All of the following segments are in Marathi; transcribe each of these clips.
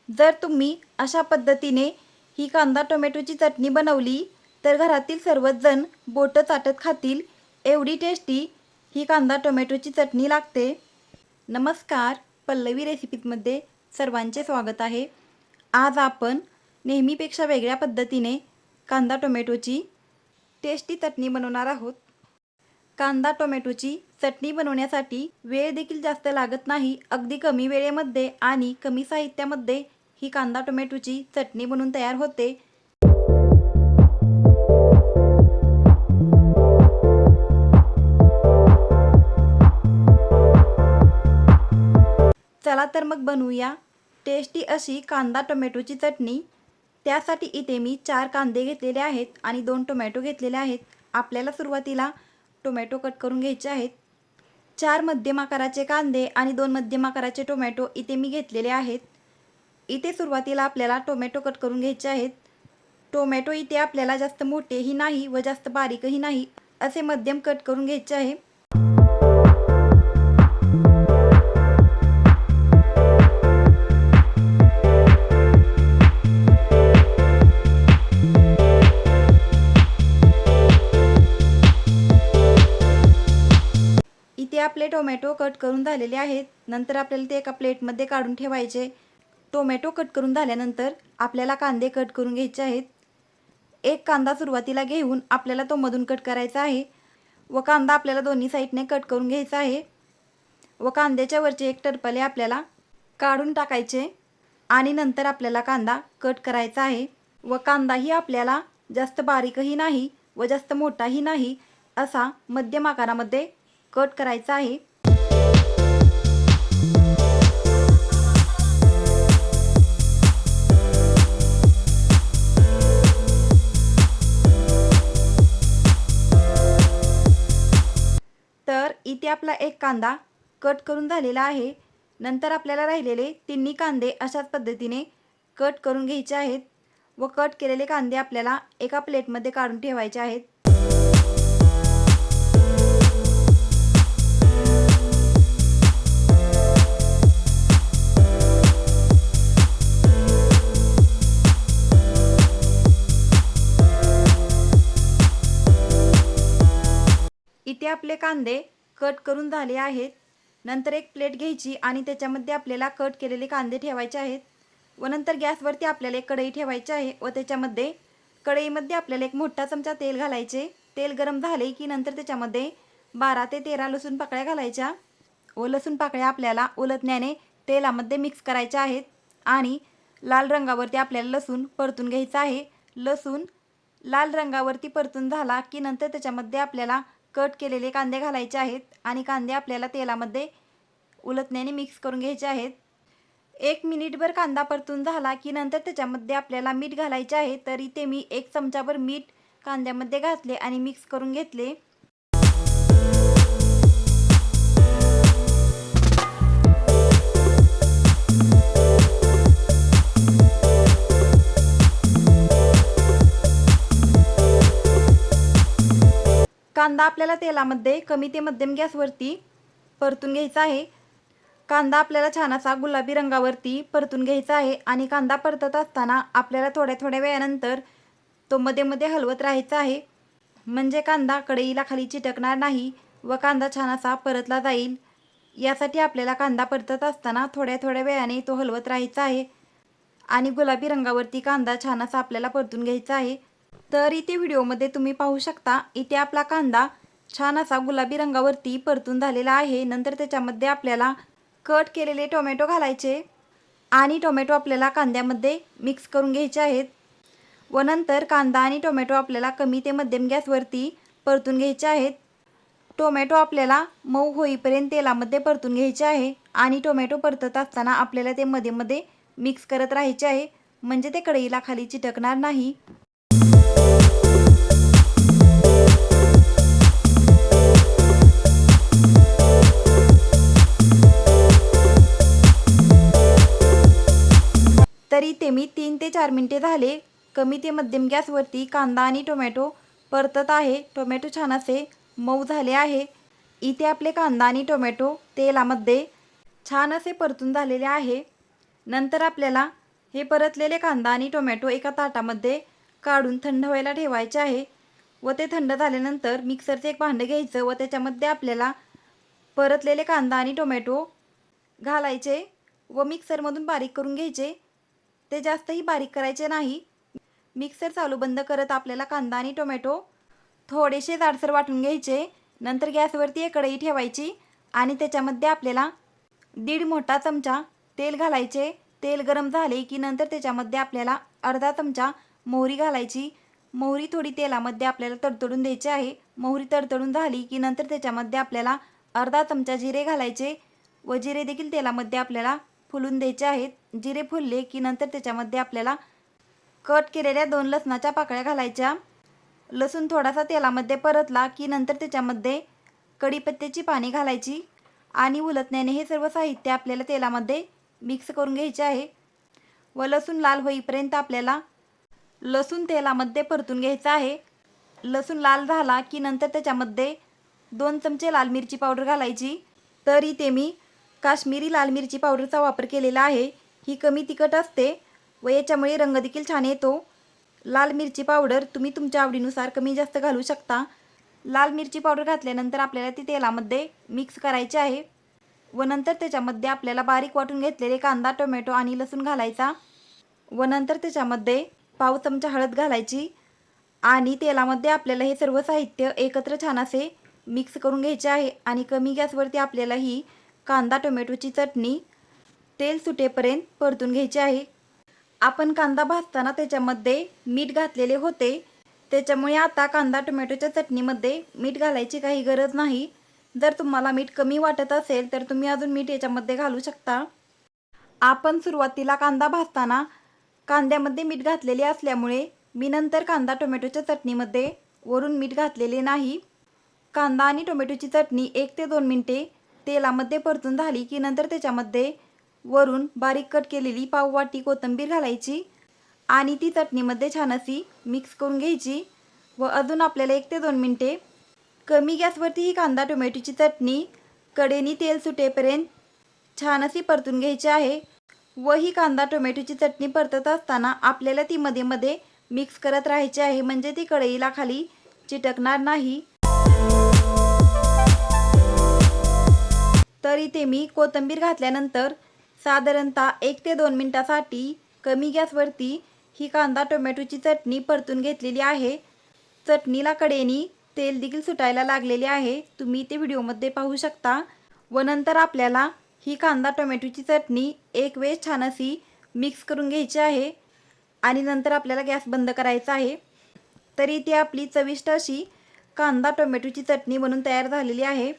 जर तुम्ही अशा पद्धतीने ही कांदा टोमॅटोची चटणी बनवली तर घरातील सर्वच जण बोटं चाटत खातील, एवढी टेस्टी ही कांदा टोमॅटोची चटणी लागते। नमस्कार, पल्लवी रेसिपीजमध्ये सर्वांचे स्वागत आहे। आज आपण नेहमीपेक्षा वेगळ्या पद्धतीने कांदा टोमॅटोची टेस्टी चटणी बनवणार आहोत। कांदा टोमॅटोची चटणी बनवण्यासाठी वेळ देखील जास्त लागत नाही। अगदी कमी वेळेमध्ये आणि कमी साहित्यामध्ये ही कांदा टोमॅटोची चटणी बनवून तयार होते। चला तर मग बनवूया टेस्टी अशी कांदा टोमॅटोची चटणी। त्यासाठी इथे मी 4 कांदे घेतलेले आहेत आणि 2 टोमॅटो घेतलेले आहेत। आपल्याला सुरुवातीला टोमॅटो कट करून घ्यायचे आहेत। 4 मध्यम आकाराचे कांदे आणि 2 मध्यम आकाराचे टोमॅटो इथे मी घेतलेले आहेत। इथे सुरुवातीला आपल्याला टोमॅटो कट करून घ्यायचे आहेत। टोमॅटो इथे आपल्याला जास्त मोठेही नाही व जास्त बारीकही नाही, असे मध्यम कट करून घ्यायचे आहे। इथे आपले टोमॅटो कट करून झालेले आहेत। नंतर आपल्याला ते एका प्लेटमध्ये काढून ठेवायचे। टोमॅटो कट करून झाल्यानंतर आपल्याला कांदे कट करून घ्यायचे आहेत। एक कांदा सुरुवातीला घेऊन आपल्याला तो मधून कट करायचा आहे व कांदा आपल्याला दोन्ही साईडने कट करून घ्यायचा आहे व कांद्याच्या वरचे एक टरफले आपल्याला काढून टाकायचे आणि नंतर आपल्याला कांदा कट करायचा आहे व कांदाही आपल्याला जास्त बारीकही नाही व जास्त मोठाही नाही, असा मध्यम आकारामध्ये कट करायचा आहे। तर इथे आपला एक कांदा कट करून झालेला आहे। नंतर आपल्याला राहिलेले तिन्ही कांदे अशाच पद्धतीने कट करून घ्यायचे आहेत व कट केलेले कांदे आपल्याला एका प्लेटमध्ये काढून ठेवायचे आहेत। इथे आपले कांदे कट करून झाले आहेत। नंतर एक प्लेट घ्यायची आणि त्याच्यामध्ये आपल्याला कट केलेले कांदे ठेवायचे आहेत व नंतर गॅसवरती आपल्याला एक कढई ठेवायची आहे व त्याच्यामध्ये कढईमध्ये आपल्याला एक मोठा चमचा तेल घालायचे। तेल गरम झाले की नंतर त्याच्यामध्ये 12 ते 13 लसूण पाकळ्या घालायच्या व लसूण पाकळ्या आपल्याला उलटण्याने तेलामध्ये मिक्स करायच्या आहेत आणि लाल रंगावरती आपल्याला लसूण परतून घ्यायचा आहे। लसूण लाल रंगावरती परतून झाला की नंतर त्याच्यामध्ये आपल्याला कट केलेले कांदे घालायचे आहेत आणि कांदे आपल्याला तेलामध्ये उलटण्याने मिक्स करून घ्यायचे आहेत। 1 मिनिटभर कांदा परतून झाला की नंतर त्याच्यामध्ये आपल्याला मीठ घालायचे आहे। तर इथे मी 1 चमचाभर मीठ कांद्यामध्ये घातले आणि मिक्स करून घेतले। कांदा आपल्याला तेलामध्ये कमी ते मध्यम गॅसवरती परतून घ्यायचा आहे। कांदा आपल्याला छान असा गुलाबी रंगावरती परतून घ्यायचा आहे आणि कांदा परतत असताना आपल्याला थोड्या वेळानंतर तो मध्ये मध्ये हलवत राहायचा आहे, म्हणजे कांदा कढईला खाली चिटकणार नाही व कांदा छान असा परतला जाईल। यासाठी आपल्याला कांदा परतत असताना थोड्या वेळाने तो हलवत राहायचा आहे आणि गुलाबी रंगावरती कांदा छान असा आपल्याला परतून घ्यायचा आहे। तर इथे व्हिडिओमध्ये तुम्ही पाहू शकता, इथे आपला कांदा छान असा गुलाबी रंगावरती परतून झालेला आहे। नंतर त्याच्यामध्ये आपल्याला कट केलेले टोमॅटो घालायचे आणि टोमॅटो आपल्याला कांद्यामध्ये मिक्स करून घ्यायचे आहेत व नंतर कांदा आणि टोमॅटो आपल्याला कमी ते मध्यम गॅसवरती परतून घ्यायचे आहेत। टोमॅटो आपल्याला मऊ होईपर्यंत तेलामध्ये परतून घ्यायचे आहे आणि टोमॅटो परतत असताना आपल्याला ते मध्ये मध्ये मिक्स करत राहायचे आहे, म्हणजे ते कढईला खाली चिटकणार नाही। तरी ते मी 3 ते 4 मिनिटे झाले कमी ते मध्यम गॅसवरती कांदा आणि टोमॅटो परतत आहे। टोमॅटो छान असे मऊ झाले आहे। इथे आपले कांदा आणि टोमॅटो तेलामध्ये छान असे परतून झालेले आहे। नंतर आपल्याला हे परतलेले कांदा आणि टोमॅटो एका ताटामध्ये काढून थंड व्हायला ठेवायचे आहे व ते थंड झाल्यानंतर मिक्सरचे एक भांडं घ्यायचं व त्याच्यामध्ये आपल्याला परतलेले कांदा आणि टोमॅटो घालायचे व मिक्सरमधून बारीक करून घ्यायचे। ते जास्तही बारीक करायचे नाही। मिक्सर चालू बंद करत आपल्याला कांदा आणि टोमॅटो थोडेसे जाडसर वाटून घ्यायचे। नंतर गॅसवरती एक कढई ठेवायची आणि त्याच्यामध्ये आपल्याला 1.5 मोठा चमचा तेल घालायचे। तेल गरम झाले की नंतर त्याच्यामध्ये आपल्याला अर्धा चमचा मोहरी घालायची। मोहरी थोडी तेलामध्ये आपल्याला तडतडून द्यायची आहे। मोहरी तडतडून झाली की नंतर त्याच्यामध्ये आपल्याला अर्धा चमचा जिरे घालायचे व जिरे देखील तेलामध्ये आपल्याला फुलून द्यायचे आहेत। जिरे फुलले की नंतर त्याच्यामध्ये आपल्याला कट केलेल्या 2 लसणाच्या पाकळ्या घालायच्या। लसूण थोडासा तेलामध्ये परतला की नंतर त्याच्यामध्ये कढीपत्त्याची पाने घालायची आणि उलटण्याने हे सर्व साहित्य आपल्याला तेलामध्ये मिक्स करून घ्यायचे आहे व लसूण लाल होईपर्यंत आपल्याला लसूण तेलामध्ये परतून घ्यायचा आहे। लसूण लाल झाला की नंतर त्याच्यामध्ये 2 चमचे लाल मिरची पावडर घालायची। तर इथे मी काश्मीरी लाल मिरची पावडरचा वापर केलेला आहे। ही कमी तिखट असते व याच्यामुळे रंग देखील छान येतो। लाल मिरची पावडर तुम्ही तुमच्या आवडीनुसार कमी जास्त घालू शकता। लाल मिरची पावडर घातल्यानंतर आपल्याला ती तेलामध्ये मिक्स करायची आहे व नंतर त्याच्यामध्ये आपल्याला बारीक वाटून घेतलेले कांदा टोमॅटो आणि लसूण घालायचा व नंतर त्याच्यामध्ये पाव चमचा हळद घालायची आणि तेलामध्ये आपल्याला हे सर्व साहित्य एकत्र छान असे मिक्स करून घ्यायचे आहे आणि कमी गॅसवरती आपल्याला ही कांदा टोमॅटोची चटणी तेल सुटेपर्यंत परतून घ्यायची आहे। आपण कांदा भाजताना त्याच्यामध्ये मीठ घातलेले होते, त्याच्यामुळे आता कांदा टोमॅटोच्या चटणीमध्ये मीठ घालायची काही गरज नाही। जर तुम्हाला मीठ कमी वाटत असेल तर तुम्ही अजून मीठ याच्यामध्ये घालू शकता। आपण सुरुवातीला कांदा भाजताना कांद्यामध्ये मीठ घातलेले असल्यामुळे मी नंतर कांदा टोमॅटोच्या चटणीमध्ये वरून मीठ घातलेले नाही। कांदा आणि टोमॅटोची चटणी 1 ते 2 मिनिटे तेलामध्ये परतून झाली की नंतर त्याच्यामध्ये वरून बारीक कट केलेली पाव वाटी कोथिंबीर घालायची आणि ती चटणीमध्ये छान अशी मिक्स करून घ्यायची व अजून आपल्याला 1 ते 2 मिनिटे कमी गॅसवरती ही कांदा टोमॅटोची चटणी कडेने तेल सुटेपर्यंत छान अशी परतून घ्यायची आहे व ही कांदा टोमॅटोची चटणी परतत असताना आपल्याला ती मध्ये मध्ये मिक्स करत राहायची आहे, म्हणजे ती कढईला खाली चिटकणार नाही। तर इथे मी कोथिंबीर घातल्यानंतर साधारणतः 1 ते 2 मिनिटांसाठी कमी गॅसवरती ही कांदा टोमॅटोची चटणी परतून घेतलेली आहे। चटणीला कडेने तेल देखील सुटायला लागलेले आहे, तुम्ही ते व्हिडिओमध्ये पाहू शकता व नंतर आपल्याला ही कांदा टोमॅटोची चटणी एक वेळ छान अशी मिक्स करून घ्यायची आहे आणि नंतर आपल्याला गॅस बंद करायचा आहे। तर इथे आपली चविष्ट अशी कांदा टोमॅटोची चटणी बनून तयार झालेली आहे।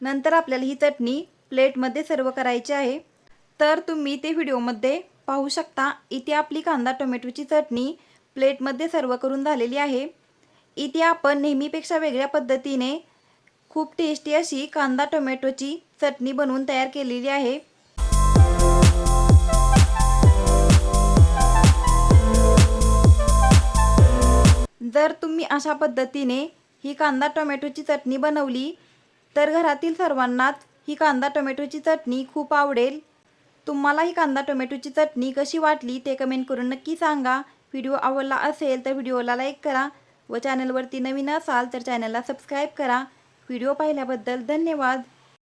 नंतर आपल्याला ही चटणी प्लेटमध्ये सर्व करायची आहे। तर तुम्ही ते व्हिडिओमध्ये पाहू शकता, इथे आपली कांदा टोमॅटोची चटणी प्लेटमध्ये सर्व करून झालेली आहे। इथे आपण नेहमीपेक्षा वेगळ्या पद्धतीने खूप टेस्टी अशी कांदा टोमॅटोची चटणी बनवून तयार केलेली आहे। जर तुम्ही अशा पद्धतीने ही कांदा टोमॅटोची चटणी बनवली तर घरातील सर्वांनाच ही कांदा टोमॅटोची चटणी खूप आवडेल। तुम्हाला ही कांदा टोमॅटोची चटणी कशी वाटली ते कमेंट करून नक्की सांगा। व्हिडिओ आवडला असेल तर व्हिडिओला लाईक करा व चॅनलवरती नवीन असाल तर चॅनलला सबस्क्राईब करा। व्हिडिओ पाहिल्याबद्दल धन्यवाद।